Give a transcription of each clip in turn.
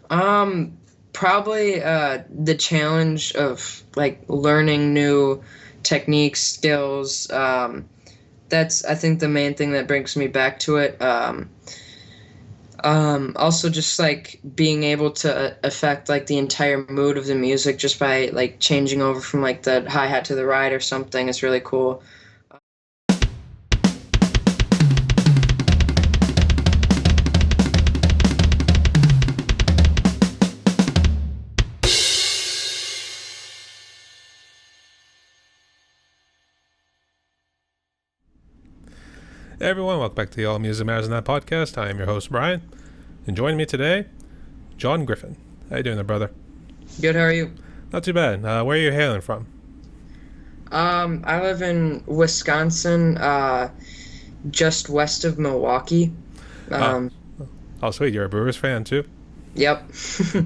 Probably the challenge of like learning new techniques, skills. That's I think the main thing that brings me back to it. Also just like being able to affect like the entire mood of the music just by like changing over from like the hi-hat to the ride or something is really cool. Hey everyone, welcome back to the All Music Matters in That podcast. I am your host, Brian. And joining me today, John Griffin. How you doing there, brother? Good, how are you? Not too bad. Where are you hailing from? I live in Wisconsin, just west of Milwaukee. Oh, Um, oh sweet. You're a Brewers fan, too? yep.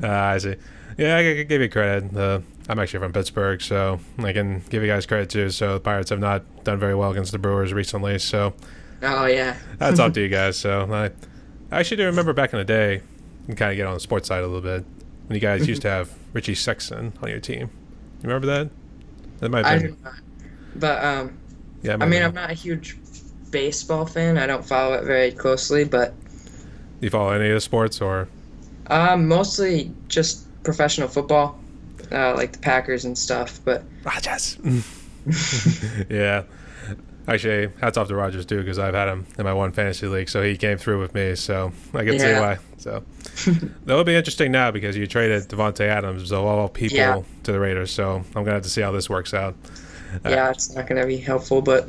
I see. Yeah, I can give you credit. I'm actually from Pittsburgh, so I can give you guys credit, too. So the Pirates have not done very well against the Brewers recently, so Oh yeah. that's up to you guys. So I actually do remember back in the day, and kind of get on the sports side a little bit, when you guys used to have Richie Sexton on your team. You remember that? That might I have do been... not. But Yeah, it I might have mean, been... I'm not a huge baseball fan. I don't follow it very closely, but Do you follow any of the sports, or... mostly just professional football, like the Packers and stuff. But Rogers. Yeah. Actually, hats off to Rogers, too, because I've had him in my one fantasy league, so he came through with me, so I can see yeah, why. So that'll be interesting now because you traded Devontae Adams, of all yeah, people, to the Raiders, so I'm going to have to see how this works out. yeah, it's not gonna be helpful, but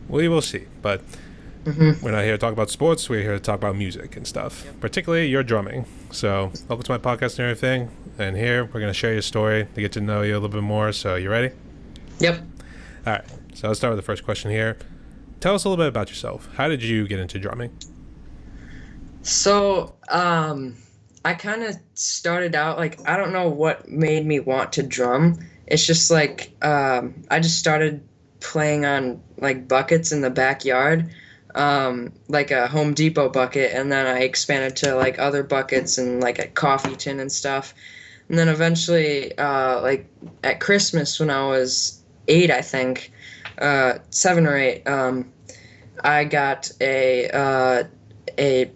We will see, but hmm we're not here to talk about sports, we're here to talk about music and stuff, particularly your drumming. So welcome to my podcast and everything, and here we're going to share your story to get to know you a little bit more, so you ready? yep. All right, so let's start with the first question here. Tell us a little bit about yourself. How did you get into drumming? So, I kind of started out like I don't know what made me want to drum. It's just like I just started playing on like buckets in the backyard, like a Home Depot bucket, and then I expanded to like other buckets and like a coffee tin and stuff. And then eventually, like at Christmas when I was 8, I think, 7 or 8, I got a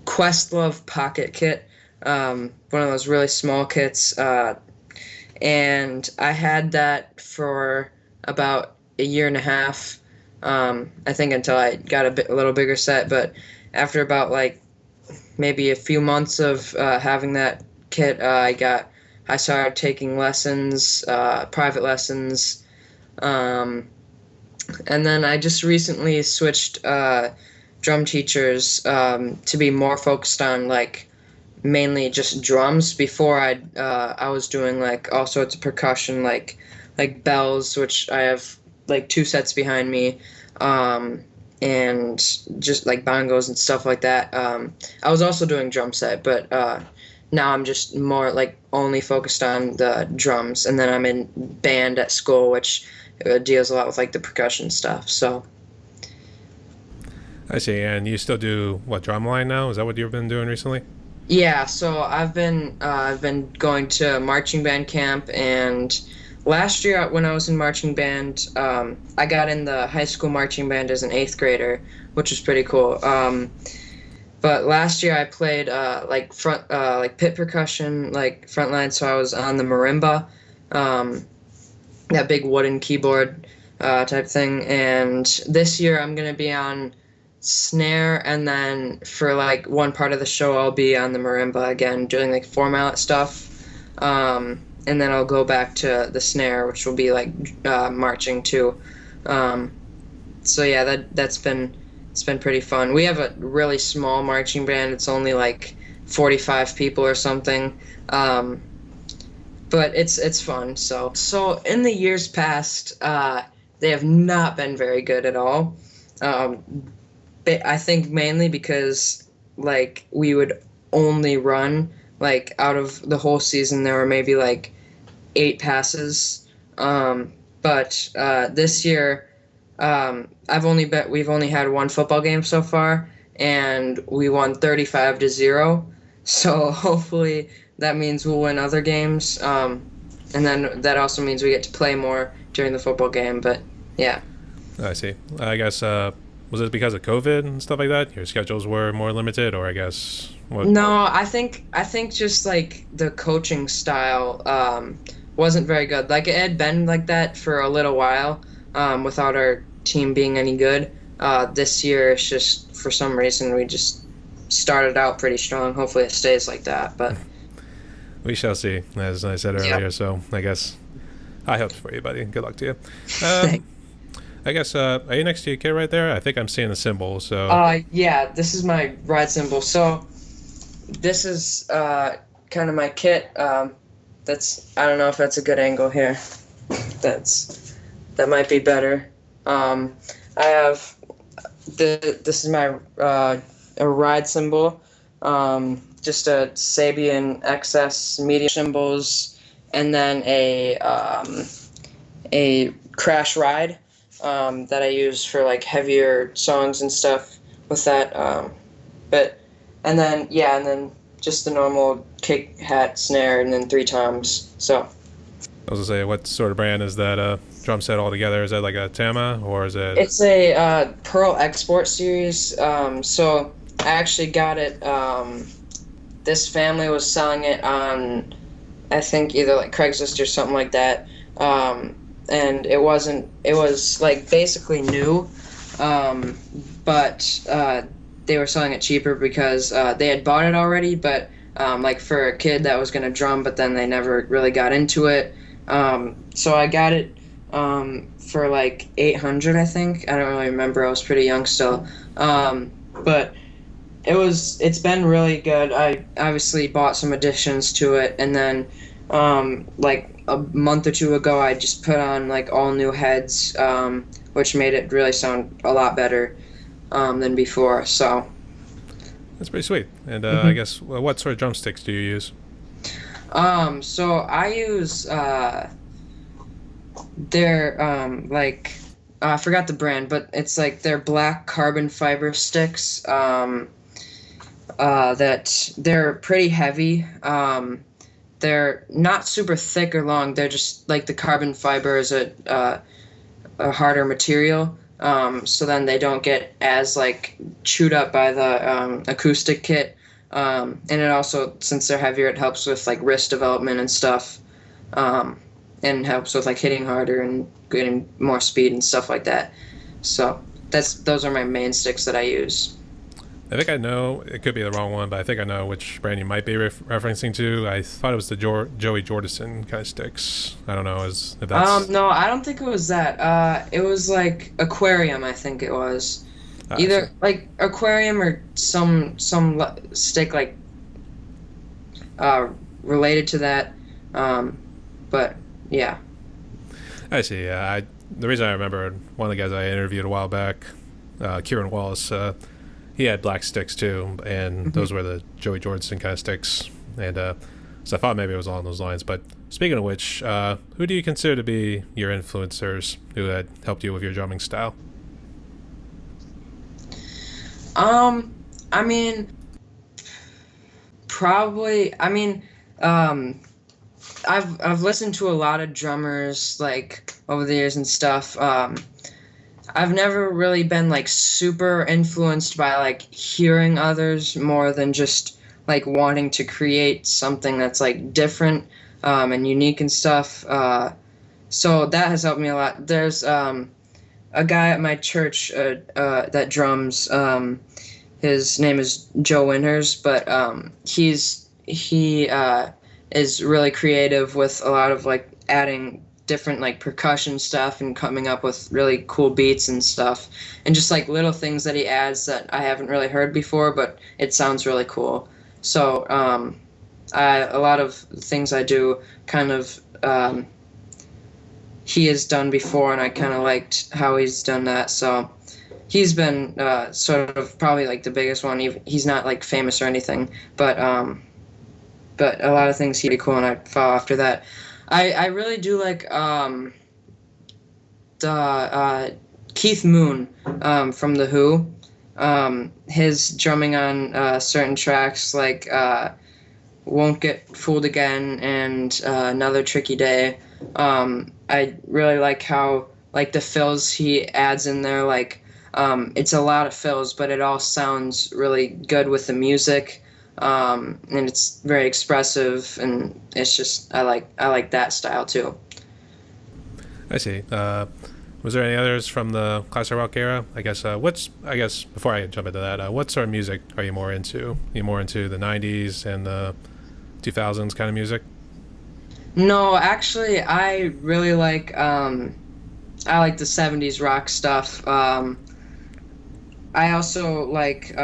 Questlove pocket kit, one of those really small kits, and I had that for about a year and a half, I think, until I got a little bigger set. But after about like maybe a few months of having that kit, I started taking lessons, private lessons, um, and then I just recently switched drum teachers to be more focused on like mainly just drums. Before I was doing like all sorts of percussion, like bells, which I have like two sets behind me, and just like bongos and stuff like that. I was also doing drum set, but now I'm just more like only focused on the drums, and then I'm in band at school, which deals a lot with like the percussion stuff. So I see, and you still do, what, drumline now? Is that what you've been doing recently? yeah, so I've been going to marching band camp, and last year when I was in marching band, I got in the high school marching band as an eighth grader, which was pretty cool. But last year I played like front like pit percussion, like frontline, so I was on the marimba, um, that big wooden keyboard type thing. And this year I'm gonna be on snare, and then for like one part of the show I'll be on the marimba again, doing like four mallet stuff. And then I'll go back to the snare, which will be like marching too. Um, so yeah, that's been it's been pretty fun. We have a really small marching band. It's only like 45 people or something. But it's fun. So in the years past, they have not been very good at all. Um, I think mainly because like we would only run like out of the whole season there were maybe like 8 passes. But this year we've only had one football game so far, and we won 35-0. So hopefully that means we'll win other games. And then that also means we get to play more during the football game. But yeah. I see. I guess was it because of COVID and stuff like that? Your schedules were more limited, or I guess what? No, I think just like the coaching style wasn't very good. Like it had been like that for a little while without our team being any good. This year, it's just for some reason we just started out pretty strong. Hopefully, it stays like that. But We shall see, as I said earlier. yeah, So I guess I hope for you, buddy. Good luck to you. Um, I guess are you next to your kid right there? I think I'm seeing the symbol. So yeah, this is my ride cymbal. So this is kind of my kit. That's I don't know if that's a good angle here. That might be better. I have this is my a ride cymbal. Just a Sabian XS medium cymbals, and then a crash ride that I use for like heavier songs and stuff with that. But and then just the normal kick, hat, snare, and then three toms. So I was gonna say, what sort of brand is that drum set altogether? Is that like a Tama, or is it? it's a Pearl Export series. So I actually got it. This family was selling it on, I think either like Craigslist or something like that. And it wasn't. It was like basically new, but they were selling it cheaper because they had bought it already. But like for a kid that was gonna drum, but then they never really got into it. So I got it for like 800, I think. I don't really remember. I was pretty young still. But it's been really good. I obviously bought some additions to it, and then like a month or two ago, I just put on like all new heads, which made it really sound a lot better than before. So That's pretty sweet. And I guess what sort of drumsticks do you use? so I use their like I forgot the brand, but it's like their black carbon fiber sticks. That they're pretty heavy. They're not super thick or long. They're just like the carbon fiber is a harder material. So then they don't get as like chewed up by the acoustic kit. And it also, since they're heavier, it helps with like wrist development and stuff. And helps with like hitting harder and getting more speed and stuff like that. So those are my main sticks that I use. I think I know, it could be the wrong one, but I think I know which brand you might be referencing to. I thought it was the Joey Jordison kind of sticks. I don't know if that's... No, I don't think it was that. It was like aquarium, I think it was. Either like aquarium or some stick like related to that. But yeah. I see. Yeah, the reason I remember one of the guys I interviewed a while back, Kieran Wallace, he had black sticks too, and those were the Joey Jordison kind of sticks. And so I thought maybe it was along those lines. But speaking of which, who do you consider to be your influencers who had helped you with your drumming style? I mean, probably. I mean, I've listened to a lot of drummers like over the years and stuff. I've never really been like super influenced by like hearing others more than just like wanting to create something that's like different and unique and stuff. So that has helped me a lot. There's a guy at my church that drums. His name is Joe Winters, but he is really creative with a lot of like adding different like percussion stuff and coming up with really cool beats and stuff, and just like little things that he adds that I haven't really heard before, but it sounds really cool. So a lot of things I do kind of he has done before, and I kind of liked how he's done that. So he's been sort of probably like the biggest one. He's not like famous or anything, but a lot of things he'd be cool, and I follow after that. I really do like the Keith Moon from The Who. His drumming on certain tracks like Won't Get Fooled Again, and Another Tricky Day. I really like how like the fills he adds in there. Like it's a lot of fills, but it all sounds really good with the music, and it's very expressive, and it's just I like that style too. I see. Was there any others from the classic rock era? I guess before I jump into that, what sort of music are you more into? Are you more into the '90s and the 2000s kind of music? No, actually, I like the '70s rock stuff. I also like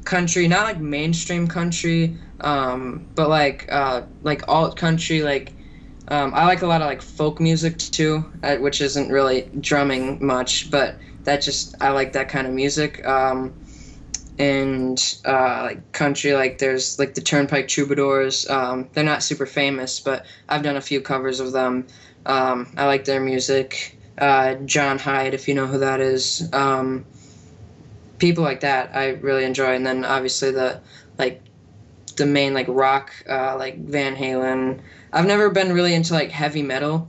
country, not like mainstream country, but like alt country. Like I like a lot of like folk music too, which isn't really drumming much, but that just I like that kind of music. And like country, like there's like the Turnpike Troubadours. They're not super famous, but I've done a few covers of them. I like their music. John Hyde, if you know who that is. People like that I really enjoy, and then obviously like the main like rock, like Van Halen. I've never been really into like heavy metal.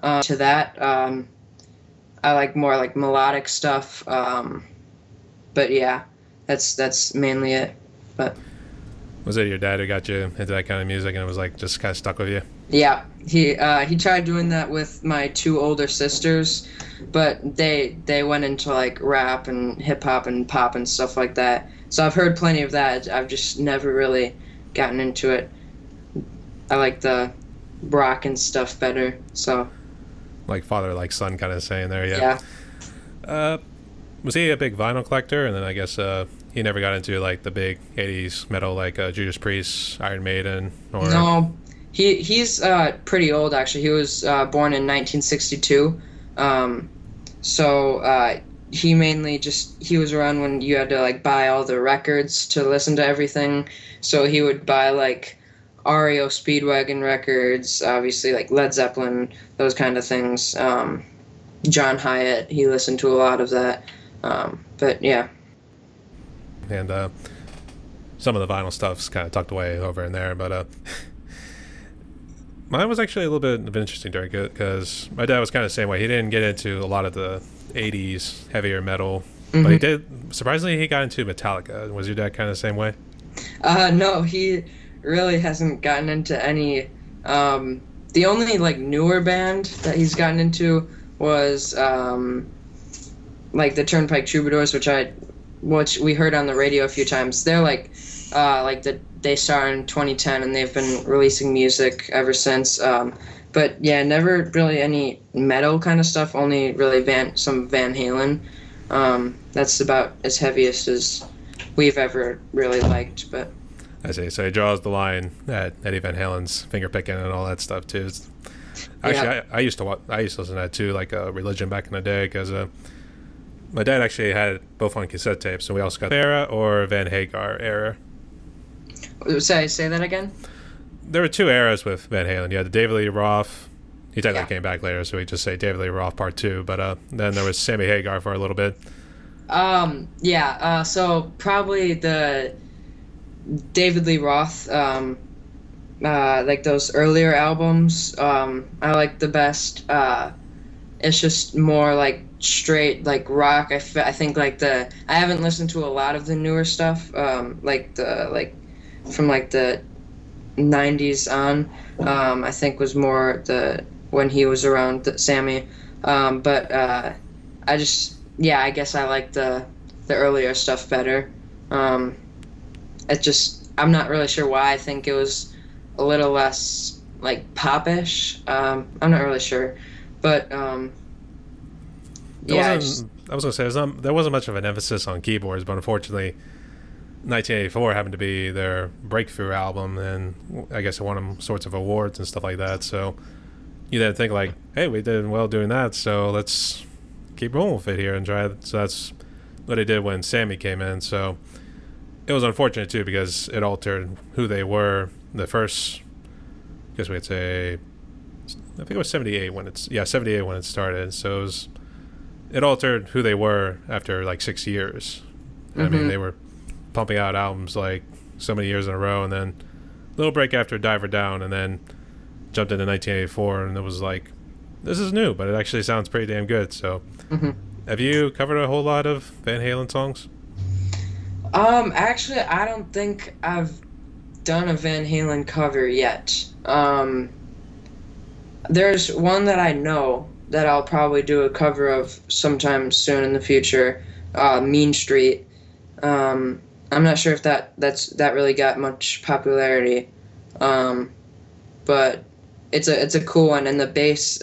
To that, I like more like melodic stuff. But yeah, that's mainly it. But Was it your dad who got you into that kind of music and it was like just kind of stuck with you? yeah, he tried doing that with my two older sisters, but they went into like rap and hip hop and pop and stuff like that. So I've heard plenty of that. I've just never really gotten into it. I like the rock and stuff better. So Like father, like son kind of saying there, yeah. yeah. Uh, was he a big vinyl collector? And then I guess he never got into like the big '80s metal like Judas Priest, Iron Maiden, or No, he's pretty old actually. He was born in 1962. Um, so he mainly just he was around when you had to like buy all the records to listen to everything. So he would buy like REO Speedwagon records, obviously like Led Zeppelin, those kind of things. John Hyatt, he listened to a lot of that. But yeah. and some of the vinyl stuff's kind of tucked away over in there. But mine was actually a little bit of an interesting story because my dad was kind of the same way. He didn't get into a lot of the '80s heavier metal, but he did. Surprisingly, he got into Metallica. Was your dad kind of the same way? No, he really hasn't gotten into any. The only like newer band that he's gotten into was like the Turnpike Troubadours, which we heard on the radio a few times. They're they started in 2010 and they've been releasing music ever since. But yeah, never really any metal kind of stuff. Only really some Van Halen. That's about as heaviest as we've ever really liked. But I see. So he draws the line at Eddie Van Halen's finger picking and all that stuff too. Actually, yeah. I used to listen to that too, like Religion back in the day, because my dad actually had it both on cassette tapes, and we also got the era or Van Hagar era. Say that again. There were two eras with Van Halen. You had the David Lee Roth. He technically came back later, so we just say David Lee Roth Part 2. But then there was Sammy Hagar for a little bit. Yeah. So probably the David Lee Roth, like those earlier albums, I like the best. It's just more like straight like rock. I think like I haven't listened to a lot of the newer stuff, like from like the 90s on. I think was more when he was around Sammy. But I just I guess I like the earlier stuff better. I'm not really sure why. I think it was a little less like popish. I'm not really sure, but I was gonna say there wasn't much of an emphasis on keyboards, but unfortunately, 1984 happened to be their breakthrough album, and I guess it won them sorts of awards and stuff like that. So you then think like, hey, we did well doing that, so let's keep rolling with it here and try it. So that's what they did when Sammy came in. So it was unfortunate too because it altered who they were. The first, I guess we could say, I think it was 78 when it started. So it altered who they were after like 6 years. I mean, they were pumping out albums like so many years in a row, and then little break after Diver Down, and then jumped into 1984, and it was like, this is new, but it actually sounds pretty damn good. So, Hmm. have you covered a whole lot of Van Halen songs? Actually, I don't think I've done a Van Halen cover yet. There's one that I know that I'll probably do a cover of sometime soon in the future. Mean Street. I'm not sure if that really got much popularity, um, but it's a cool one, and the bass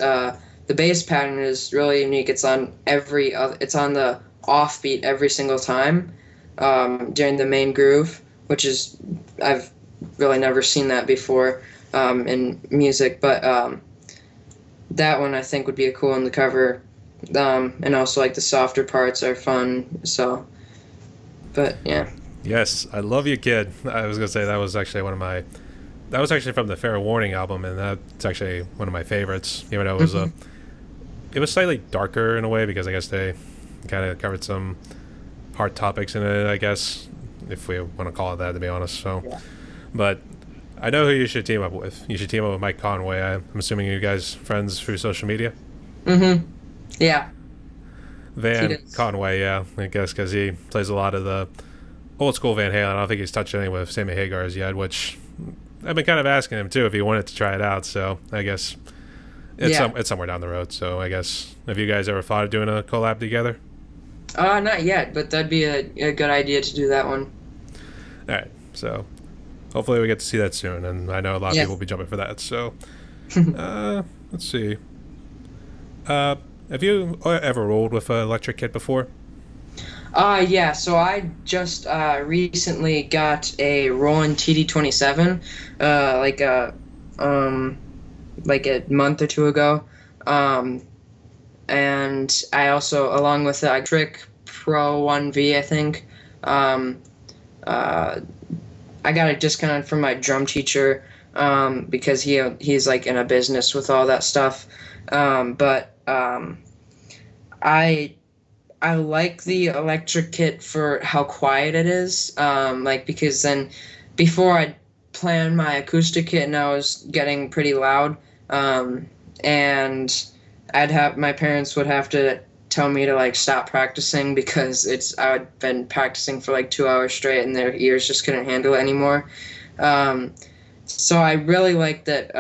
pattern is really unique. It's on the offbeat every single time during the main groove, which is I've really never seen that before in music, but that one I think would be a cool one to cover, and also like the softer parts are fun. So, but yeah. Yes, I Love You Kid. I was gonna say that was actually that was actually from the Fair Warning album, and that's actually one of my favorites. Even though it was slightly darker in a way because I guess they kind of covered some hard topics in it. I guess if we want to call it that, to be honest. So, Yeah. but I know who you should team up with. You should team up with Mike Conway. I'm assuming you guys friends through social media. Mm-hmm. Yeah. He Van does. Conway, yeah, I guess because he plays a lot of the old school Van Halen. I don't think he's touched any with Sammy Hagar's yet, which I've been kind of asking him too if he wanted to try it out. So I guess Yeah. it's somewhere down the road. So I guess have you guys ever thought of doing a collab together? Not yet, but that'd be a good idea to do that one. All right, so hopefully we get to see that soon, and I know a lot of Yeah. people will be jumping for that. So let's see. Have you ever rolled with an electric kit before? Yeah, so I just recently got a Roland TD-27, like a month or two ago. Um, and I also, along with the Trick Pro 1V, I think, uh, I got a discount from my drum teacher because he's like in a business with all that stuff. But I I like the electric kit for how quiet it is. Like because then before I planned my acoustic kit and I was getting pretty loud. And my parents would have to tell me to like stop practicing because I'd been practicing for like 2 hours straight and their ears just couldn't handle it anymore. Um, so I really like that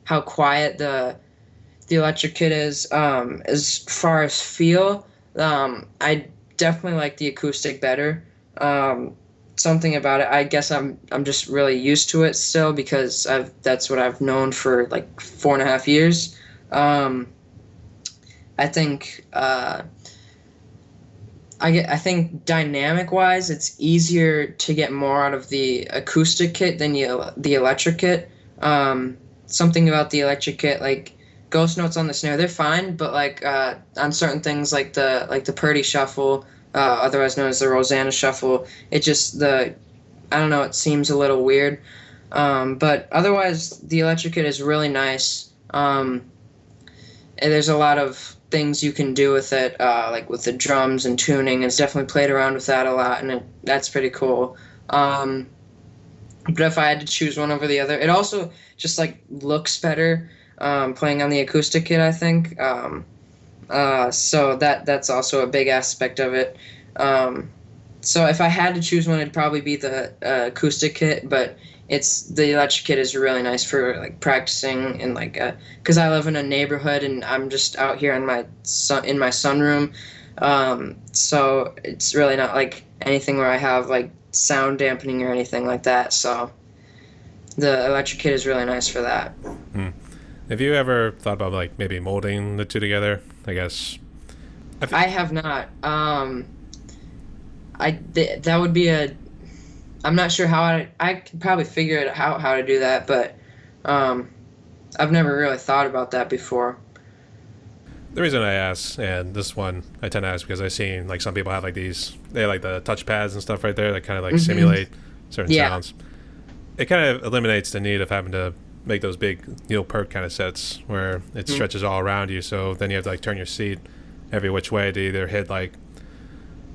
how quiet the electric kit is. As far as feel, I definitely like the acoustic better. Something about it, I guess I'm just really used to it still because that's what I've known for like 4.5 years. I think I think dynamic wise, it's easier to get more out of the acoustic kit than the electric kit. Something about the electric kit, like ghost notes on the snare, they're fine, but like on certain things like the Purdy shuffle, otherwise known as the Rosanna shuffle, I don't know, it seems a little weird. But otherwise, the electric kit is really nice. And there's a lot of things you can do with it, like with the drums and tuning. It's definitely played around with that a lot, and that's pretty cool. But if I had to choose one over the other, it also just like looks better playing on the acoustic kit, I think. So that's also a big aspect of it. So if I had to choose one, it'd probably be the acoustic kit, but the electric kit is really nice for like practicing and like because I live in a neighborhood and I'm just out here in my sunroom, so it's really not like anything where I have like sound dampening or anything like that. So the electric kit is really nice for that. Hmm. Have you ever thought about like maybe molding the two together? I guess. I have not. That would be I'm not sure how I could probably figure it out how to do that, but I've never really thought about that before. The reason I ask, and this one I tend to ask because I've seen like some people have like they have like the touch pads and stuff right there that kind of like simulate certain sounds. It kind of eliminates the need of having to make those big Neil Peart kind of sets where it stretches all around you. So then you have to like turn your seat every which way to either hit like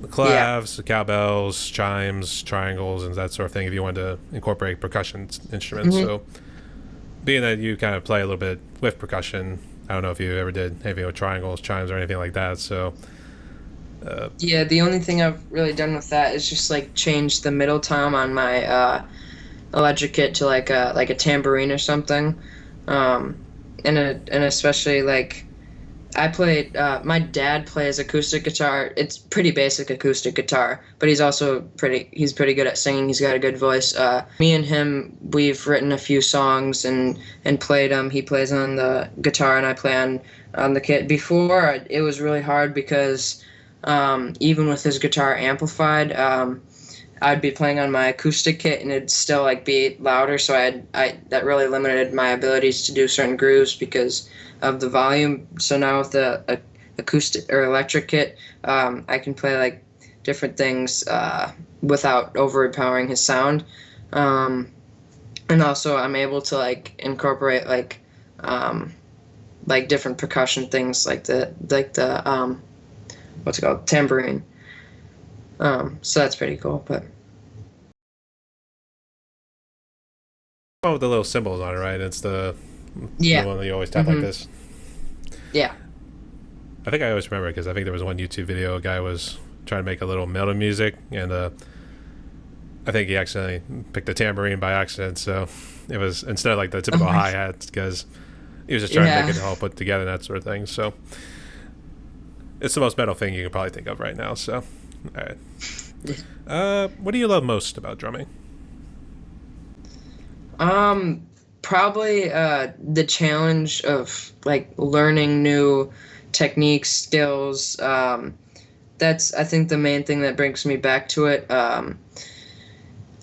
the Yeah. claves, the cowbells, chimes, triangles, and that sort of thing. If you wanted to incorporate percussion instruments, Hmm. so being that you kind of play a little bit with percussion, I don't know if you ever did anything with triangles, chimes, or anything like that. So Yeah, the only thing I've really done with that is just like change the middle tom on my electric kit to like a tambourine or something. Um, and especially like I played. My dad plays acoustic guitar. It's pretty basic acoustic guitar, but he's also pretty. He's pretty good at singing. He's got a good voice. Me and him, we've written a few songs and played them. He plays on the guitar, and I play on the kit. Before, it was really hard because even with his guitar amplified, I'd be playing on my acoustic kit and it'd still like be louder. So I that really limited my abilities to do certain grooves because of the volume. So now with the acoustic or electric kit, I can play like different things without overpowering his sound. Um, and also I'm able to like incorporate like different percussion things like the what's it called, tambourine. So that's pretty cool. But oh, with the little symbols on it, right? It's the yeah. one that you always tap like Hmm. this. Yeah. I think I always remember because I think there was one YouTube video. A guy was trying to make a little melody music, and I think he accidentally picked the tambourine by accident. So it was instead of like the Oh typical my. hi hats because he was just trying to make Yeah. it all put together and that sort of thing. So it's the most metal thing you can probably think of right now. So, all right. What do you love most about drumming? Um, Probably the challenge of like learning new techniques, skills. That's I think the main thing that brings me back to it.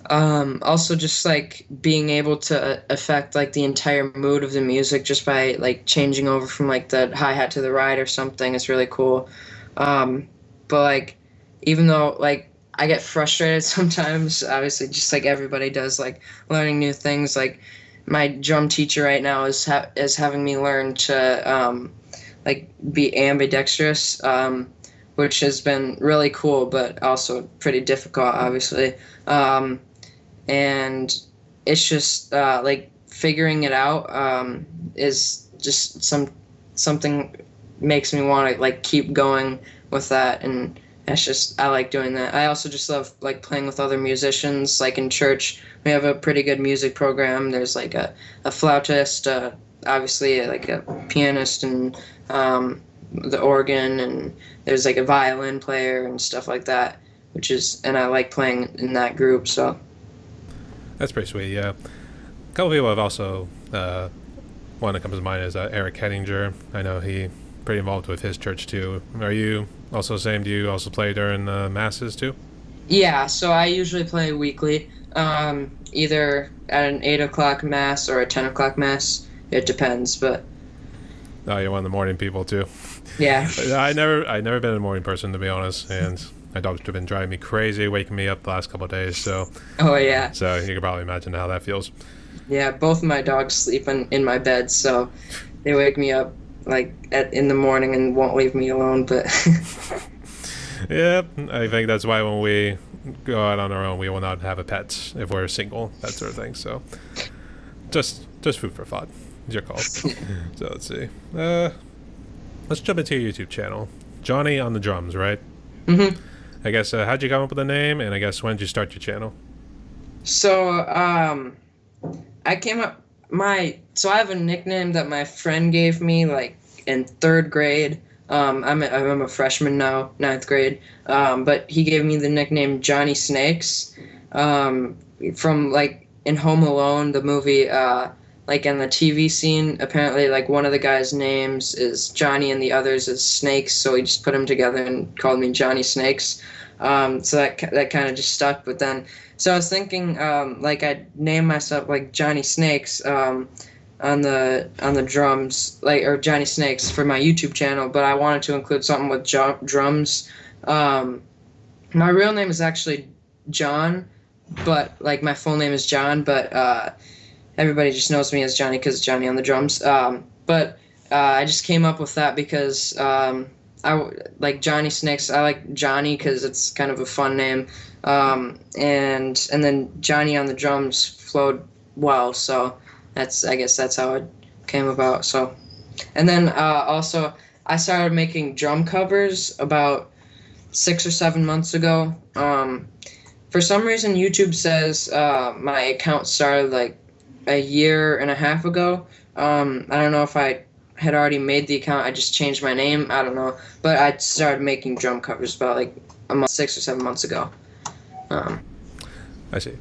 Also just like being able to affect like the entire mood of the music just by like changing over from like the hi-hat to the ride or something is really cool. Um, but like even though like I get frustrated sometimes, obviously just like everybody does, like learning new things. Like my drum teacher right now is having me learn to like be ambidextrous, which has been really cool, but also pretty difficult, obviously. Um, and it's just like figuring it out is just something makes me want to like keep going with that, and that's just I like doing that. I also just love like playing with other musicians. Like in church we have a pretty good music program. There's like a flautist, obviously like a pianist, and the organ, and there's like a violin player and stuff like that, which is, and I like playing in that group. So That's pretty sweet. Yeah, a couple people have also. One that comes to mind is Eric Hettinger. I know he pretty involved with his church too. Are you also the same? Do you also play during the masses too? yeah, so I usually play weekly, either at an 8 o'clock mass or a 10 o'clock mass. It depends, but Oh, you're one of the morning people too. yeah. I never been a morning person to be honest, and my dogs have been driving me crazy, waking me up the last couple of days. Oh yeah. So you can probably imagine how that feels. Yeah, both of my dogs sleep in my bed, so they wake me up like in the morning and won't leave me alone. But Yeah, I think that's why when we go out on our own, we will not have a pet if we're single, that sort of thing. So just food for thought. It's your call. So let's see. Let's jump into your YouTube channel, Johnny on the drums, right? hmm I guess how'd you come up with the name, and I guess when did you start your channel? so I came up so I have a nickname that my friend gave me like in third grade. I'm a freshman now, ninth grade. But he gave me the nickname Johnny Snakes, from like in Home Alone, the movie. Like in the TV scene, apparently like one of the guys' names is Johnny and the others is Snakes, so he just put them together and called me Johnny Snakes. So that kind of just stuck. But then, so I was thinking like I'd name myself like Johnny Snakes on the drums, like, or Johnny Snakes for my YouTube channel, but I wanted to include something with drums. My real name is actually John, but like my full name is John, but everybody just knows me as Johnny because Johnny on the drums. But I just came up with that because like Johnny Snicks. I like Johnny because it's kind of a fun name, and then Johnny on the drums flowed well. So I guess that's how it came about. So, and then also I started making drum covers about 6 or 7 months ago. For some reason, YouTube says my account started like a year and a half ago. I don't know if I had already made the account. I just changed my name. I don't know, but I started making drum covers about like 6 or 7 months ago. Um, I see.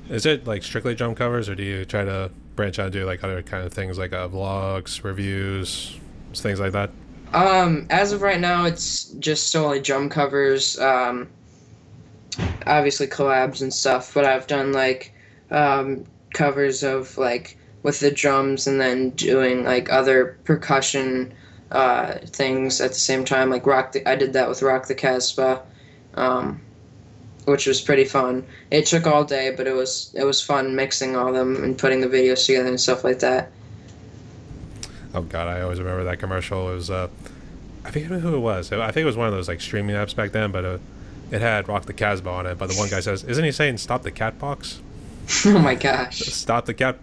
Is it like strictly drum covers, or do you try to branch out and do like other kind of things like vlogs, reviews, things like that? as of right now, it's just solely drum covers. Obviously collabs and stuff, but I've done like covers of like with the drums and then doing like other percussion things at the same time. Like I did that with Rock the Casbah, um, which was pretty fun. It took all day, but it was fun mixing all them and putting the videos together and stuff like that. Oh God, I always remember that commercial. It was I forget who it was. I think it was one of those like streaming apps back then, but it had Rock the Casbah on it. But the one guy says, "Isn't he saying stop the cat box? Oh my gosh! Stop the cat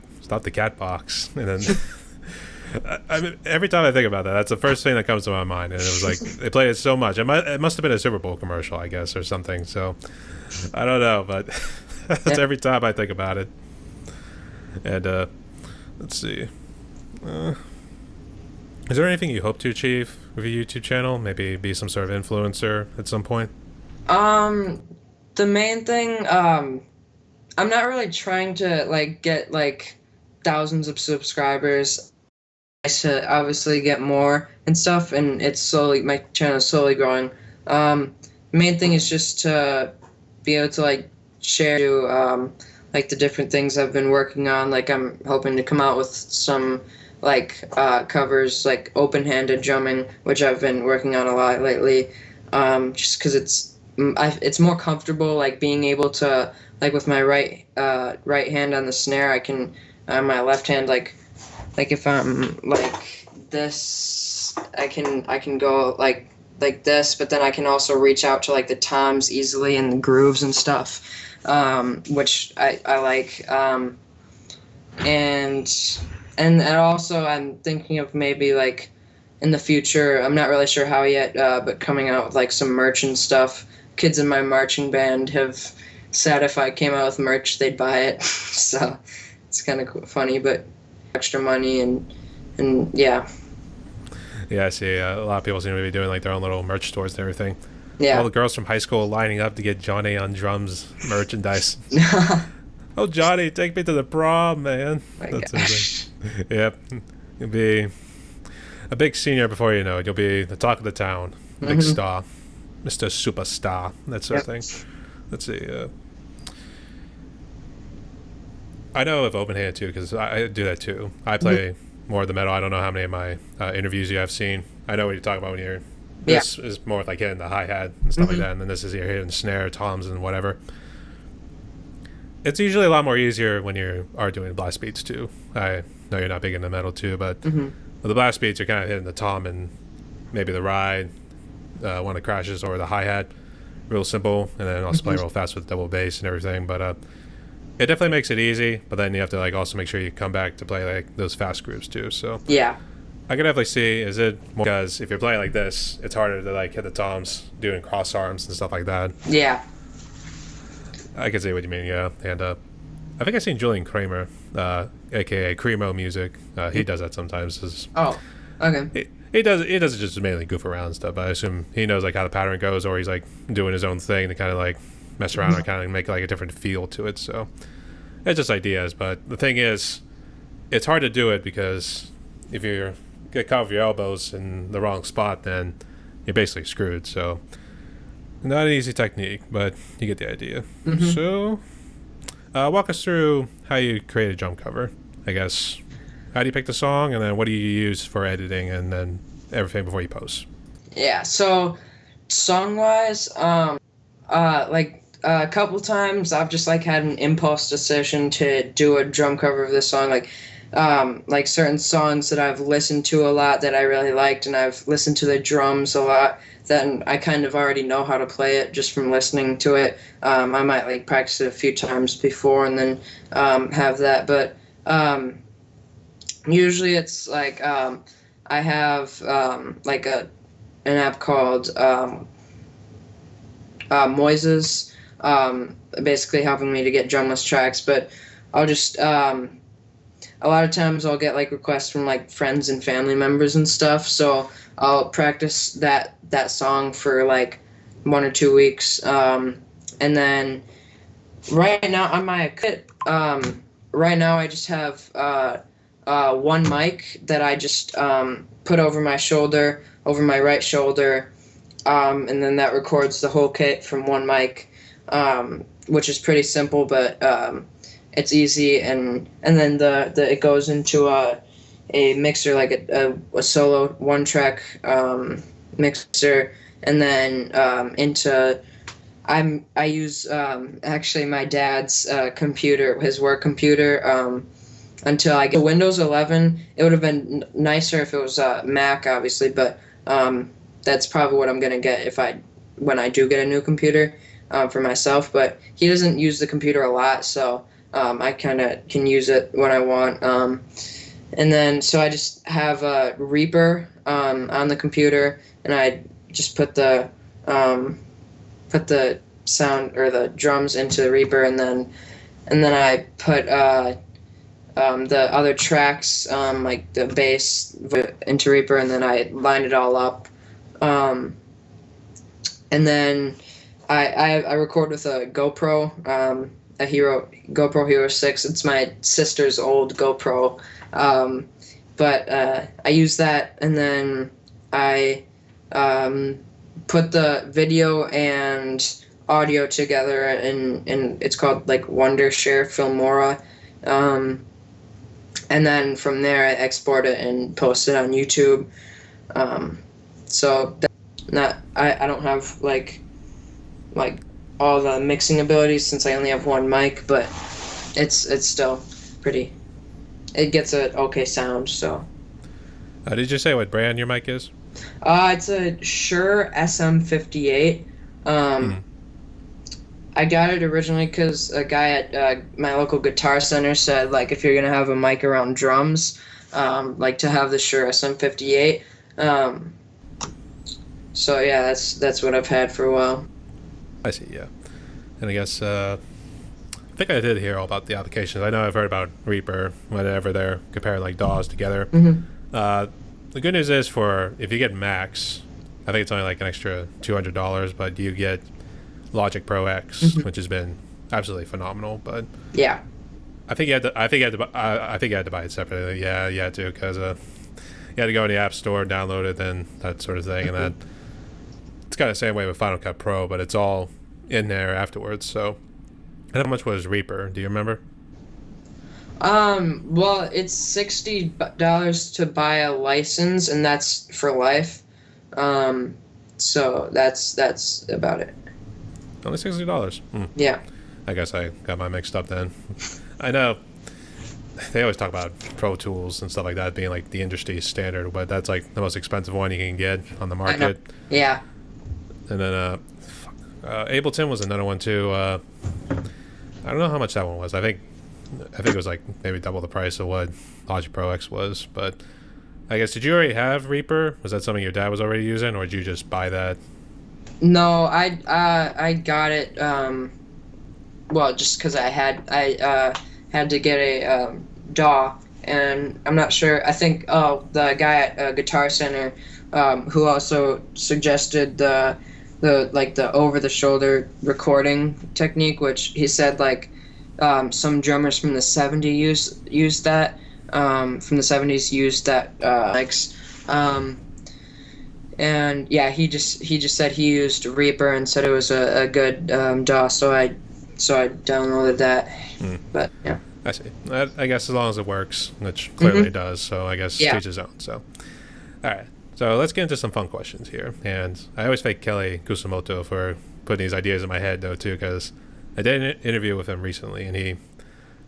box." And then I mean, every time I think about that, that's the first thing that comes to my mind. And it was like they played it so much. It must have been a Super Bowl commercial, I guess, or something. So I don't know, but that's every time I think about it. And let's see. Is there anything you hope to achieve with your YouTube channel? Maybe be some sort of influencer at some point? The main thing, I'm not really trying to like get like thousands of subscribers. I should obviously get more and stuff, and my channel is slowly growing. Main thing is just to be able to like share like the different things I've been working on. Like I'm hoping to come out with some like covers, like open-handed drumming, which I've been working on a lot lately. Just because it's more comfortable, like being able to like with my right hand on the snare, I can my left hand like if I'm like this, I can go like this, but then I can also reach out to like the toms easily and the grooves and stuff, which I like. And also I'm thinking of maybe like in the future, I'm not really sure how yet, but coming out with like some merch and stuff. Kids in my marching band have said if I came out with merch, they'd buy it. So it's kind of funny, but extra money and yeah. Yeah, I see. A lot of people seem to be doing like their own little merch stores and everything. Yeah. All the girls from high school lining up to get Johnny on Drums merchandise. Oh, Johnny, take me to the prom, man. My That's gosh. amazing. Yep. You'll be a big senior before you know it. You'll be the talk of the town. Big star. Mr. Superstar. That sort of thing. Let's see. I know of open hand too, because I do that too. I play more of the metal. I don't know how many of my interviews you have seen. I know what you're talking about when you're. This is more like hitting the hi hat and stuff like that, and then this is you're hitting snare, toms, and whatever. It's usually a lot more easier when you are doing blast beats too. I know you're not big into metal too, but with the blast beats, you're kind of hitting the tom and maybe the ride, one of the crashes, or the hi hat. Real simple, and then also play real fast with double bass and everything. But it definitely makes it easy. But then you have to like also make sure you come back to play like those fast grooves too. So Yeah. I can definitely see is it more because if you're playing like this, it's harder to like hit the toms doing cross arms and stuff like that. Yeah. I can see what you mean, yeah. And I think I've seen Julian Kramer, aka Cremo Music. He does that sometimes. Oh, okay. He does it just mainly goof around and stuff. But I assume he knows like how the pattern goes, or he's like doing his own thing to kind of like mess around and kind of make like a different feel to it. So it's just ideas. But the thing is, it's hard to do it because if you get caught with your elbows in the wrong spot, then you're basically screwed. So not an easy technique, but you get the idea. So walk us through how you create a drum cover, I guess. How do you pick the song, and then what do you use for editing, and then everything before you post? Yeah, so song-wise, like a couple times I've just like had an impulse decision to do a drum cover of this song. Like like certain songs that I've listened to a lot that I really liked, and I've listened to the drums a lot, then I kind of already know how to play it just from listening to it. I might like practice it a few times before and then have that, but usually it's like I have like an app called Moises, basically helping me to get drumless tracks. But I'll just a lot of times I'll get like requests from like friends and family members and stuff. So I'll practice that song for like 1 or 2 weeks, and then right now on my kit, right now I just have one mic that I just put over my shoulder, over my right shoulder, and then that records the whole kit from one mic, which is pretty simple, but it's easy, and then the it goes into a mixer, like a solo one track mixer, and then into I use actually my dad's computer, his work computer, until I get Windows 11. It would have been nicer if it was Mac, obviously, but that's probably what I'm gonna get when I do get a new computer for myself. But he doesn't use the computer a lot, so I kind of can use it when I want. And then so I just have a Reaper on the computer, and I just put the sound or the drums into the Reaper, and then I put the other tracks, like the bass, into Reaper, and then I line it all up. And then I record with a GoPro, GoPro Hero 6. It's my sister's old GoPro, but I use that, and then I put the video and audio together, and it's called like Wondershare Filmora. And then from there I export it and post it on YouTube. So I don't have like all the mixing abilities since I only have one mic, but it's still pretty. It gets an okay sound. So. Did you say what brand your mic is? It's a Shure SM58. I got it originally because a guy at my local guitar center said, like, if you're gonna have a mic around drums, like to have the Shure SM58. So yeah, that's what I've had for a while. I see, yeah. And I guess I think I did hear all about the applications. I know I've heard about Reaper whenever they're comparing like DAWs together. Mm-hmm. The good news is if you get Max, I think it's only like an extra $200, but you get Logic Pro X, Mm-hmm. which has been absolutely phenomenal. But yeah, I think you had to buy it separately. Yeah, you had to, because you had to go in the App Store, download it, then that sort of thing, and then it's kind of the same way with Final Cut Pro, but it's all in there afterwards. So, and how much was Reaper? Do you remember? Well, it's $60 to buy a license, and that's for life. So that's about it. Only $60. Yeah. I guess I got mine mixed up then. I know they always talk about Pro Tools and stuff like that being like the industry standard, but that's like the most expensive one you can get on the market. I know. Yeah. And then Ableton was another one too. I don't know how much that one was. I think it was like maybe double the price of what Logic Pro X was. But I guess, did you already have Reaper? Was that something your dad was already using, or did you just buy that? No, I got it. Well, just because I had to get a DAW, and I'm not sure. I think the guy at Guitar Center, who also suggested the over the shoulder recording technique, which he said like some drummers from the '70s used that. From the '70s used that mics. And yeah, he just said he used Reaper and said it was a good DAW, so I downloaded that. But yeah, I see. I guess as long as it works, which clearly it does. So I guess teach his own. So all right, so let's get into some fun questions here. And I always thank Kelly Kusamoto for putting these ideas in my head though too, because I did an interview with him recently, and he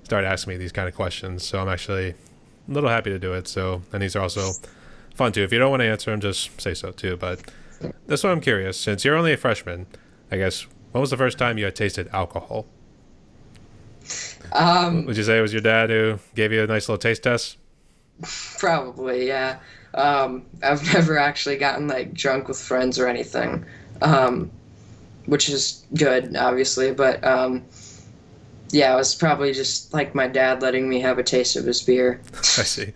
started asking me these kind of questions. So I'm actually a little happy to do it. So, and these are also fun too. If you don't want to answer them, just say so too. But that's what I'm curious. Since you're only a freshman, I guess, when was the first time you had tasted alcohol? Would you say it was your dad who gave you a nice little taste test? Probably, yeah. I've never actually gotten like drunk with friends or anything, um, which is good, obviously. But yeah, it was probably just like my dad letting me have a taste of his beer. I see.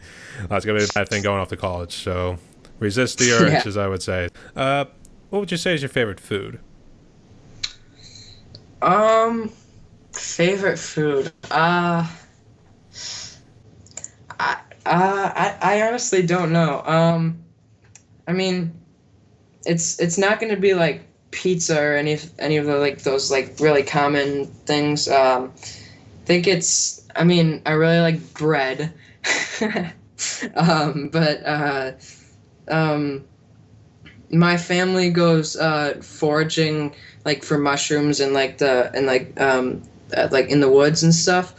Well, it's gonna be a bad thing going off to college. So resist the Yeah. urge, as I would say. What would you say is your favorite food? Um, Favorite food. I honestly don't know. I mean, it's not going to be like pizza or any of the like those like really common things. Think it's. I mean, I really like bread. But um, my family goes foraging like for mushrooms and like in the woods and stuff.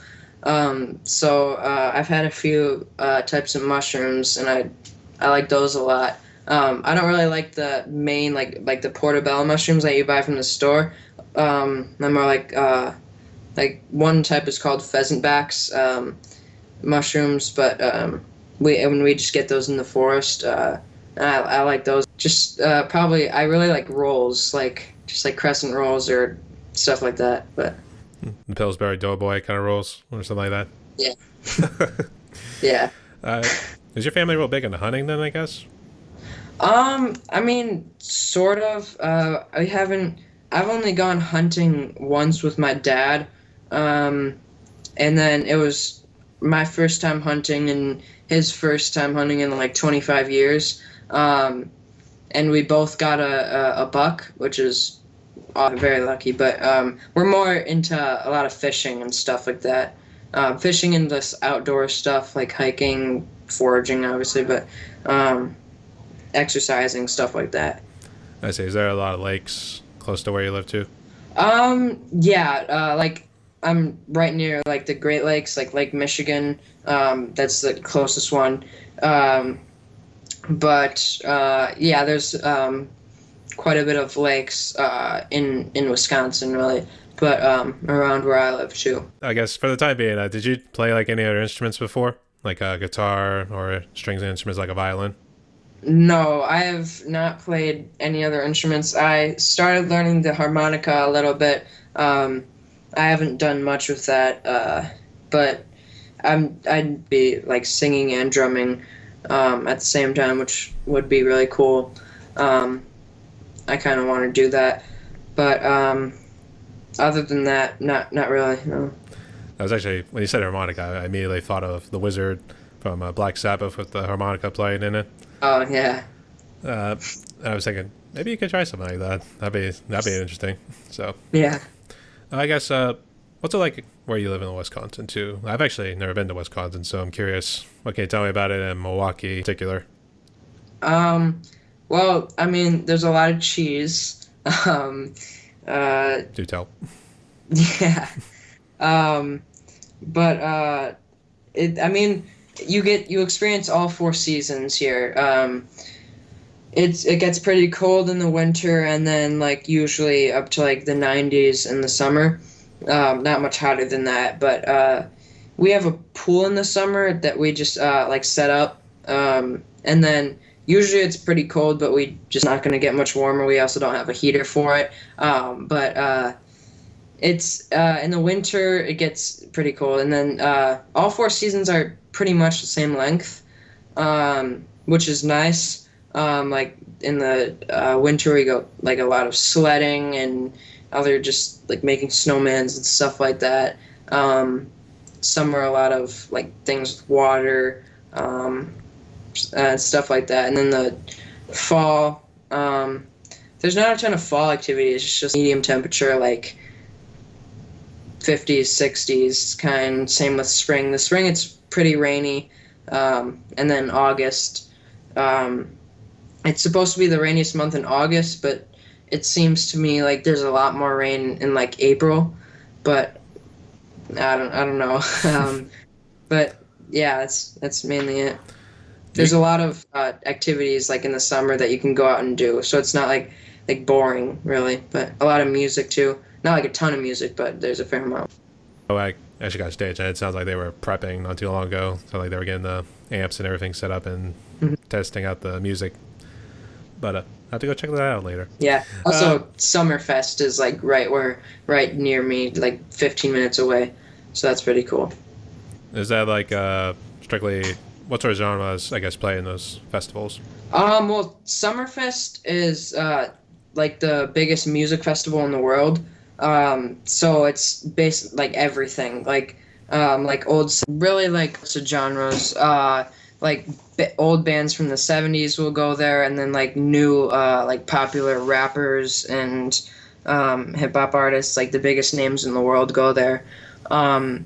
So I've had a few types of mushrooms, and I like those a lot. I don't really like the main like the portobello mushrooms that you buy from the store. I'm more like one type is called pheasant backs mushrooms, but we just get those in the forest. I like those. Just probably I really like rolls, like just like crescent rolls or stuff like that. But The Pillsbury Doughboy kind of rolls or something like yeah, that. yeah. uh, is your family real big into hunting then? I guess. I mean, sort of. I haven't. I've only gone hunting once with my dad, and then it was my first time hunting and his first time hunting in like 25 years. And we both got a buck, which is very lucky. But we're more into a lot of fishing and stuff like that. Fishing and this outdoor stuff like hiking, foraging, obviously, but exercising, stuff like that. I see. Is there a lot of lakes close to where you live too? Yeah, like I'm right near like the Great Lakes, like Lake Michigan. That's the closest one. But yeah, there's quite a bit of lakes in Wisconsin, really, but around where I live too. I guess for the time being, did you play like any other instruments before, like a guitar or strings instruments like a violin? No, I have not played any other instruments. I started learning the harmonica a little bit. I haven't done much with that, but I'd be like singing and drumming at the same time, which would be really cool. I kind of want to do that, but other than that, not really. No. I was actually when you said harmonica, I immediately thought of the Wizard from Black Sabbath with the harmonica playing in it. Oh yeah, I was thinking maybe you could try something like that. That'd be interesting. So yeah. I guess what's it like where you live in Wisconsin too? I've actually never been to Wisconsin, so I'm curious. What can you tell me about it in Milwaukee in particular? Well, I mean, there's a lot of cheese. Do tell. Yeah. But I mean, you experience all four seasons here. It gets pretty cold in the winter, and then like usually up to like the 90s in the summer. Not much hotter than that, but we have a pool in the summer that we just like set up, and then usually it's pretty cold, but we just not going to get much warmer. We also don't have a heater for it, but it's in the winter it gets pretty cold, and then all four seasons are pretty much the same length, which is nice. Like in the winter we go like a lot of sledding and other just like making snowmans and stuff like that. Summer a lot of like things with water, stuff like that. And then the fall, there's not a ton of fall activities. It's just medium temperature, like 50s, 60s kind. Same with spring. The spring it's pretty rainy, and then August. It's supposed to be the rainiest month in August, but it seems to me like there's a lot more rain in like April, but I don't know. But Yeah, that's mainly it. Do There's you, a lot of activities like in the summer that you can go out and do, so it's not like boring really, but a lot of music too. Not like a ton of music, but there's a fair amount. oh, I actually got stage, and it sounds like they were prepping not too long ago. So like they were getting the amps and everything set up and Mhm. testing out the music. But I have to go check that out later. Yeah. Uh, Also, Summerfest is like right near me, like 15 minutes away, so that's pretty cool. is that like strictly what sort of genres I guess play in those festivals? Well, Summerfest is like the biggest music festival in the world. So it's based like everything, like really like lots of genres. Like old bands from the 70s will go there, and then like new like popular rappers and hip hop artists, like the biggest names in the world go there. Um,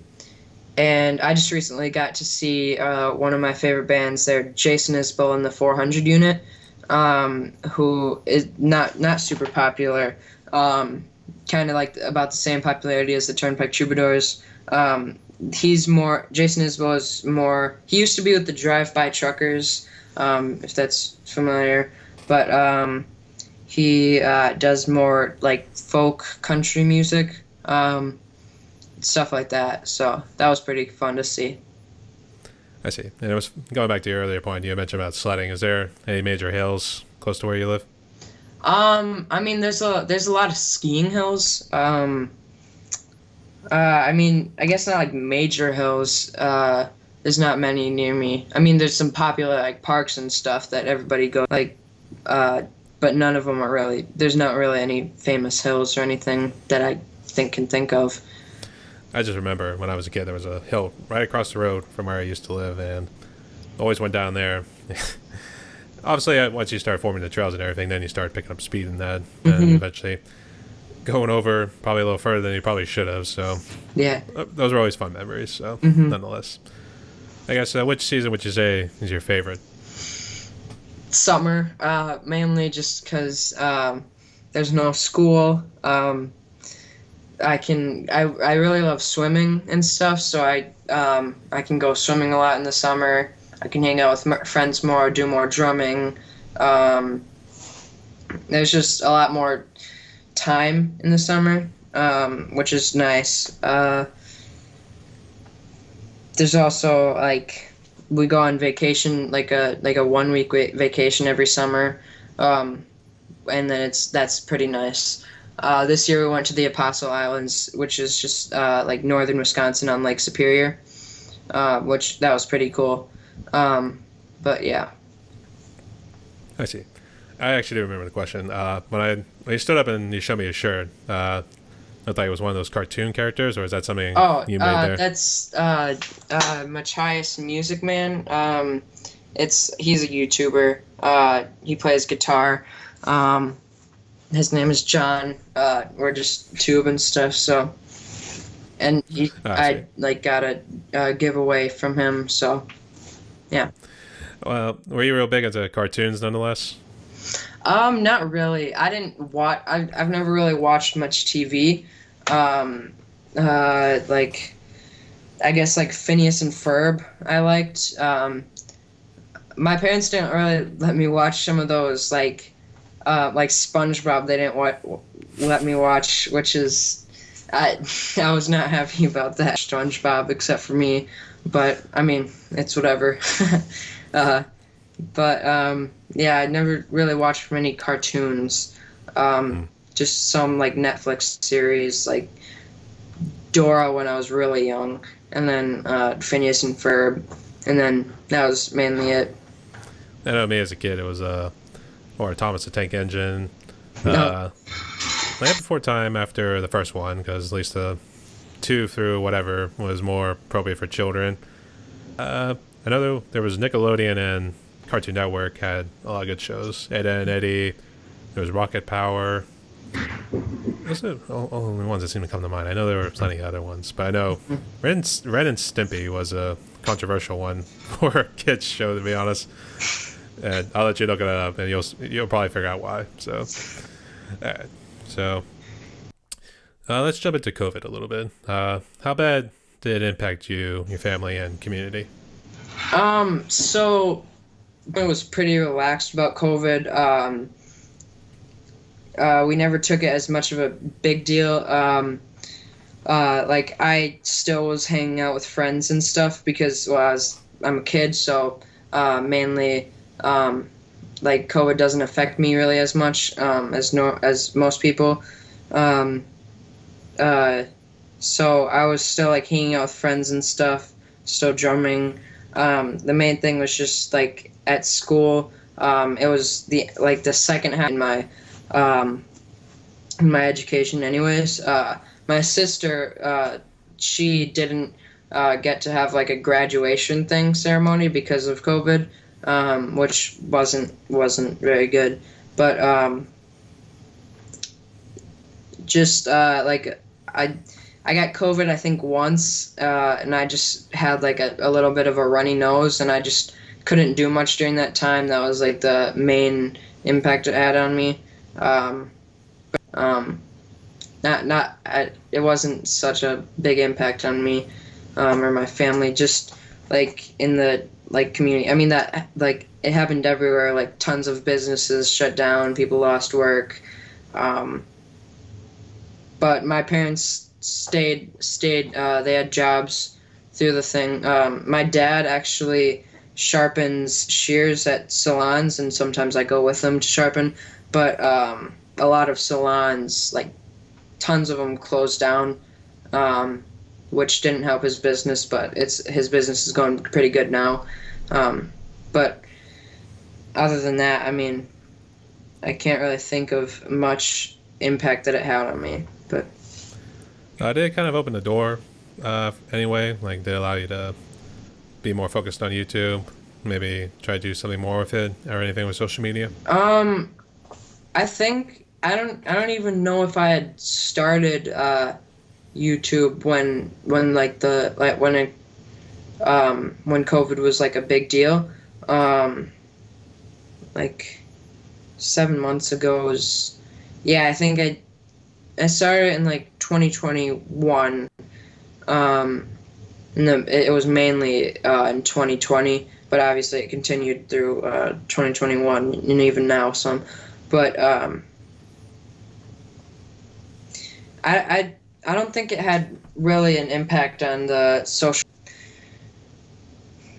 and I just recently got to see one of my favorite bands there, Jason Isbell and the 400 Unit, who is not super popular, kind of like about the same popularity as the Turnpike Troubadours. He's more Jason Isbell is more. He used to be with the Drive By Truckers, if that's familiar, but he does more like folk country music. Stuff like that. So that was pretty fun to see. I see. And it was going back to your earlier point. You mentioned about sledding. Is there any major hills close to where you live? I mean, there's a lot of skiing hills. I mean, I guess not like major hills. There's not many near me. I mean, there's some popular like parks and stuff that everybody goes like, but none of them are really. There's not really any famous hills or anything that I think of. I just remember when I was a kid, there was a hill right across the road from where I used to live, and always went down there. Obviously, once you start forming the trails and everything, then you start picking up speed in that, and Hmm. eventually going over probably a little further than you probably should have. So Yeah. those are always fun memories. So Hmm. nonetheless, I guess which season would you say is your favorite? Summer, mainly just because there's no school. I really love swimming and stuff, so I can go swimming a lot in the summer. I can hang out with friends more, do more drumming. Um, there's just a lot more time in the summer, which is nice. There's also like we go on vacation, like a 1 week vacation every summer, um, and then that's pretty nice. This year we went to the Apostle Islands, which is just like northern Wisconsin on Lake Superior, which that was pretty cool. But yeah. I see. I actually do remember the question. When you stood up and you showed me a shirt, I thought it was one of those cartoon characters, or is that something Oh, you made there? that's Machias Music Man. He's a YouTuber. He plays guitar. Um, his name is John. We're just tube and stuff. So, and I see. I like got a giveaway from him. So, yeah. Well, were you real big into cartoons nonetheless? Not really. I didn't watch. I've never really watched much TV. Um, like I guess like Phineas and Ferb. I liked. My parents didn't really let me watch some of those like SpongeBob. They didn't let me watch, which is I I was not happy about that SpongeBob except for me, but I mean it's whatever. uh, but yeah, I never really watched many cartoons. Hmm. Just some like Netflix series like Dora when I was really young, and then Phineas and Ferb, and then that was mainly it. I know me as a kid, it was or Thomas the Tank Engine. No. Uh, Land Before Time after the first one, because at least the two through whatever was more appropriate for children. I know there was Nickelodeon and Cartoon Network had a lot of good shows. Ed, Edd and Eddie. There was Rocket Power. Those are the only ones that seem to come to mind. I know there were plenty of other ones, but I know Ren and Stimpy was a controversial one for a kids show, to be honest. And I'll let you look it up, and you'll probably figure out why. So, all right. So let's jump into COVID a little bit. How bad did it impact you, your family, and community? So I was pretty relaxed about COVID. We never took it as much of a big deal. Like I still was hanging out with friends and stuff because I'm a kid, so mainly like COVID doesn't affect me really as much as most people. Um, uh, so I was still like hanging out with friends and stuff, still drumming. The main thing was just like at school. It was the second half um, in my education, anyways. My sister, she didn't get to have like a graduation thing ceremony because of COVID, which wasn't very good. But just like I I got COVID I think once, and I just had like a little bit of a runny nose, and I just couldn't do much during that time. That was like the main impact it had on me. Um, um, it wasn't such a big impact on me or my family. Just like in the like community. I mean that like it happened everywhere. Like tons of businesses shut down, people lost work. Um, but my parents stayed. They had jobs through the thing. My dad actually sharpens shears at salons, and sometimes I go with him to sharpen. But a lot of salons, like tons of them, closed down, which didn't help his business. But his business is going pretty good now. But other than that, I mean, I can't really think of much impact that it had on me. But Did it kind of open the door anyway? Like, did it allow you to be more focused on YouTube? Maybe try to do something more with it or anything with social media? I think I don't even know if I had started YouTube when like the like when COVID was like a big deal. Um, like 7 months ago was yeah, I think I started in like 2021. Um, and it was mainly in 2020, but obviously it continued through 2021 and even now some. But I don't think it had really an impact on the social.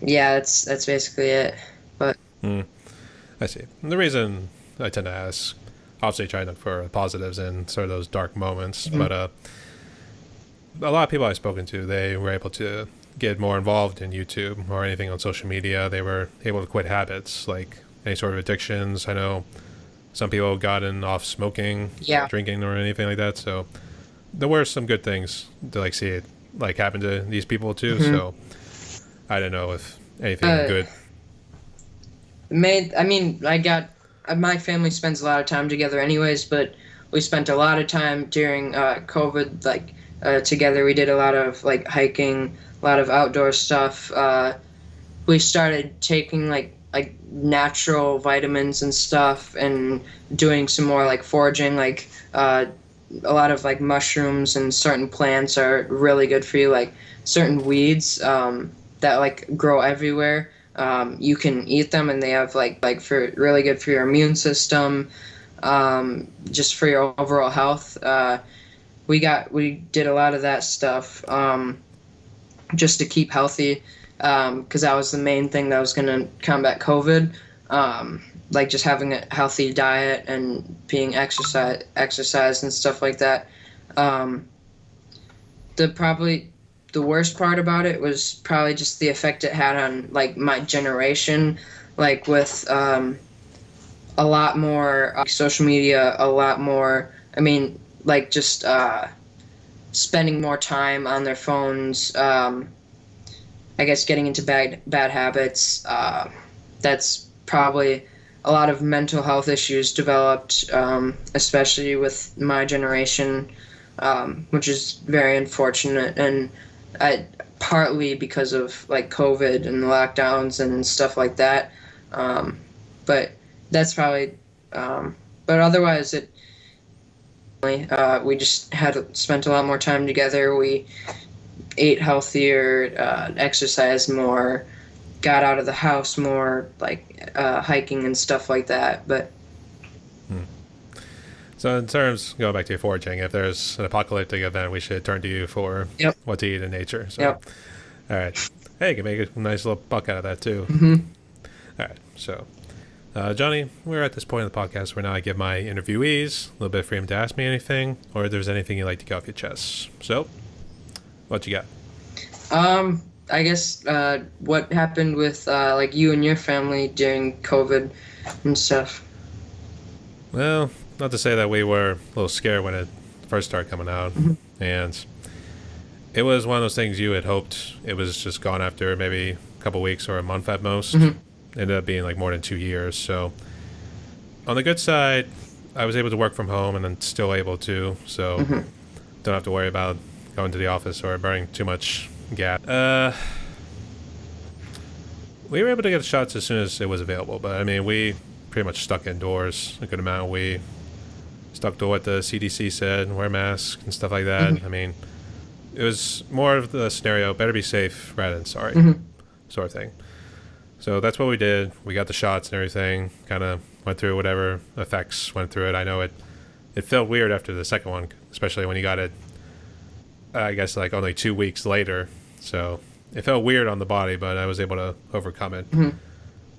Yeah, that's basically it. But Hmm. I see. And the reason I tend to ask, obviously, try to look for positives in sort of those dark moments, mhm. but a lot of people I've spoken to, they were able to get more involved in YouTube or anything on social media. They were able to quit habits like any sort of addictions. I know some people have gotten off smoking, Yeah. drinking, or anything like that. So there were some good things to like see it like happen to these people too. hmm So I don't know if anything Uh, good. I mean, my family spends a lot of time together anyways, but we spent a lot of time during COVID, like together. We did a lot of like hiking, a lot of outdoor stuff. We started taking like natural vitamins and stuff, and doing some more like foraging. Like a lot of like mushrooms and certain plants are really good for you. Like certain weeds that like grow everywhere. You can eat them, and they have like for really good for your immune system, just for your overall health. We did a lot of that stuff just to keep healthy, because that was the main thing that was going to combat COVID. Like just having a healthy diet and being exercise and stuff like that. Um, probably the worst part about it was probably just the effect it had on like my generation, like with a lot more social media, a lot more. I mean, like just spending more time on their phones. I guess getting into bad habits. That's probably a lot of mental health issues developed, especially with my generation, which is very unfortunate. And partly because of like COVID and the lockdowns and stuff like that. But that's probably. But otherwise, we just had spent a lot more time together. We ate healthier, exercised more, got out of the house more, like hiking and stuff like that. But So in terms, going back to your foraging, if there's an apocalyptic event, we should turn to you for yep, what to eat in nature. So, yep. all right. Hey, you can make a nice little buck out of that too. Hmm. All right. So, Johnny, we're at this point in the podcast where now I give my interviewees a little bit of freedom to ask me anything, or if there's anything you'd like to get off your chest. So, what you got? I guess what happened with like you and your family during COVID and stuff. Well, not to say that we were a little scared when it first started coming out, Hmm. and it was one of those things you had hoped it was just gone after maybe a couple weeks or a month at most. Hmm. Ended up being like more than 2 years. So on the good side, I was able to work from home and then still able to. So Hmm. don't have to worry about going to the office or burning too much gas. We were able to get the shots as soon as it was available, but I mean, we pretty much stuck indoors a good amount. We stuck to what the CDC said, wear masks and stuff like that. Hmm. I mean, it was more of the scenario, better be safe rather than sorry, Hmm. sort of thing. So that's what we did. We got the shots and everything, kind of went through whatever effects went through it. I know it felt weird after the second one, especially when you got it, I guess, like only 2 weeks later. So it felt weird on the body, but I was able to overcome it. Hmm.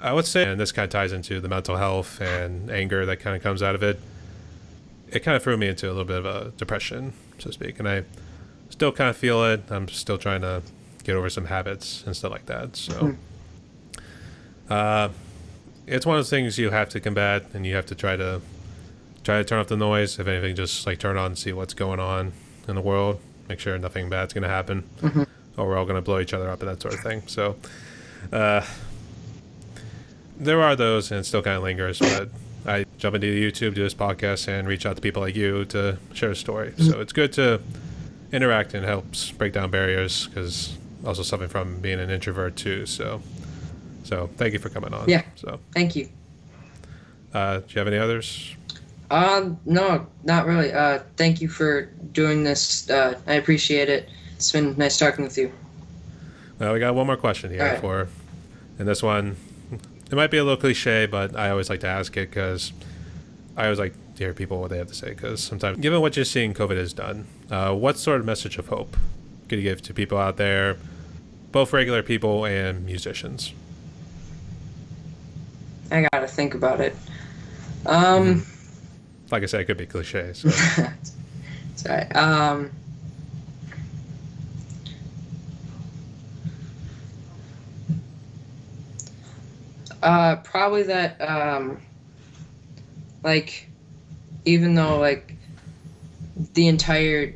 I would say, and this kind of ties into the mental health and anger that kind of comes out of it, it kind of threw me into a little bit of a depression, so to speak. And I still kind of feel it. I'm still trying to get over some habits and stuff like that. So it's one of those things you have to combat, and you have to try to turn off the noise. If anything, just like turn on and see what's going on in the world. Make sure nothing bad's going to happen, Hmm. or we're all going to blow each other up and that sort of thing. So there are those, and it still kind of lingers. But I jump into YouTube, do this podcast, and reach out to people like you to share a story. So it's good to interact and helps break down barriers, because also suffering from being an introvert too. So thank you for coming on. Yeah. So Thank you. do you have any others? No, not really. Thank you for doing this. I appreciate it. It's been nice talking with you. Well, we got one more question here All right. and this one, it might be a little cliche, but I always like to ask it because I always like to hear people what they have to say. Because sometimes, given what you're seeing COVID has done, what sort of message of hope could you give to people out there, both regular people and musicians? I gotta think about it. Like I said, it could be cliche. So. It's all right. Probably that, like, even though, like, the entire,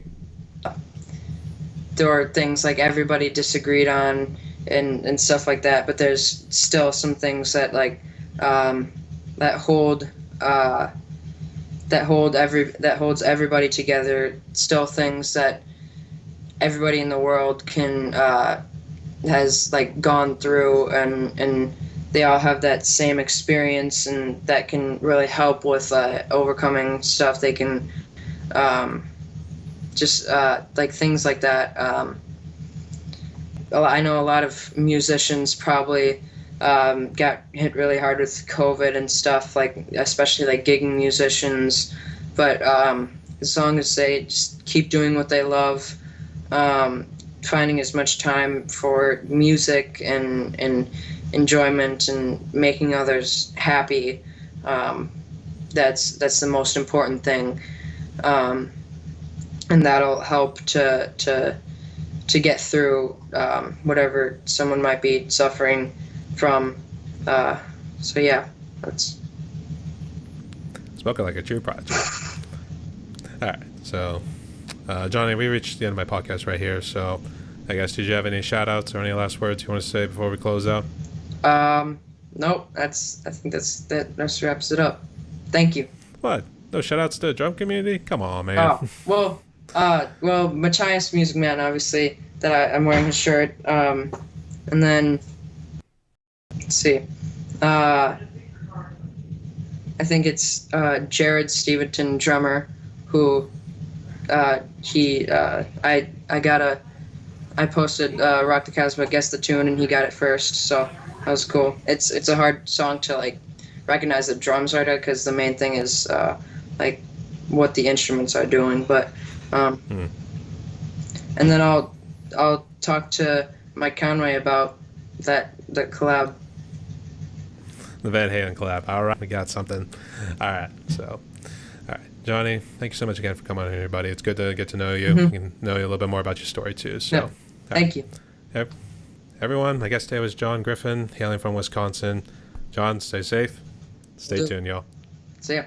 there are things, like, everybody disagreed on and stuff like that, but there's still some things that, like, that hold, that holds everybody together, still things that everybody in the world can, has, like, gone through, and they all have that same experience, and that can really help with overcoming stuff. They can just like things like that. I know a lot of musicians probably got hit really hard with COVID and stuff, like especially like gigging musicians. But as long as they just keep doing what they love, finding as much time for music and enjoyment and making others happy, that's the most important thing, and that'll help to get through whatever someone might be suffering from. So yeah, that's Spoken like a true project. All right, so Johnny, we reached the end of my podcast right here. So I guess, did you have any shout outs or any last words you want to say before we close out? Nope. I think that wraps it up. Thank you. What? No shout outs to the drum community? Come on, man. Oh, well, Machias Music Man, obviously, that I'm wearing his shirt. And then, let's see. I think it's Jared Steventon, drummer, who I got I posted Rock the Casbah, guess the tune, and he got it first, so that was cool. It's a hard song to like recognize the drums right, because the main thing is like what the instruments are doing. But and then I'll talk to Mike Conway about the collab. The Van Halen collab. All right, we got something. All right, so. All right, Johnny, thank you so much again for coming on here, buddy. It's good to get to know you and know you a little bit more about your story, too. So, No, thank you. Everyone, my guest today was John Griffin, hailing from Wisconsin. John, stay safe. Stay tuned, y'all. See ya.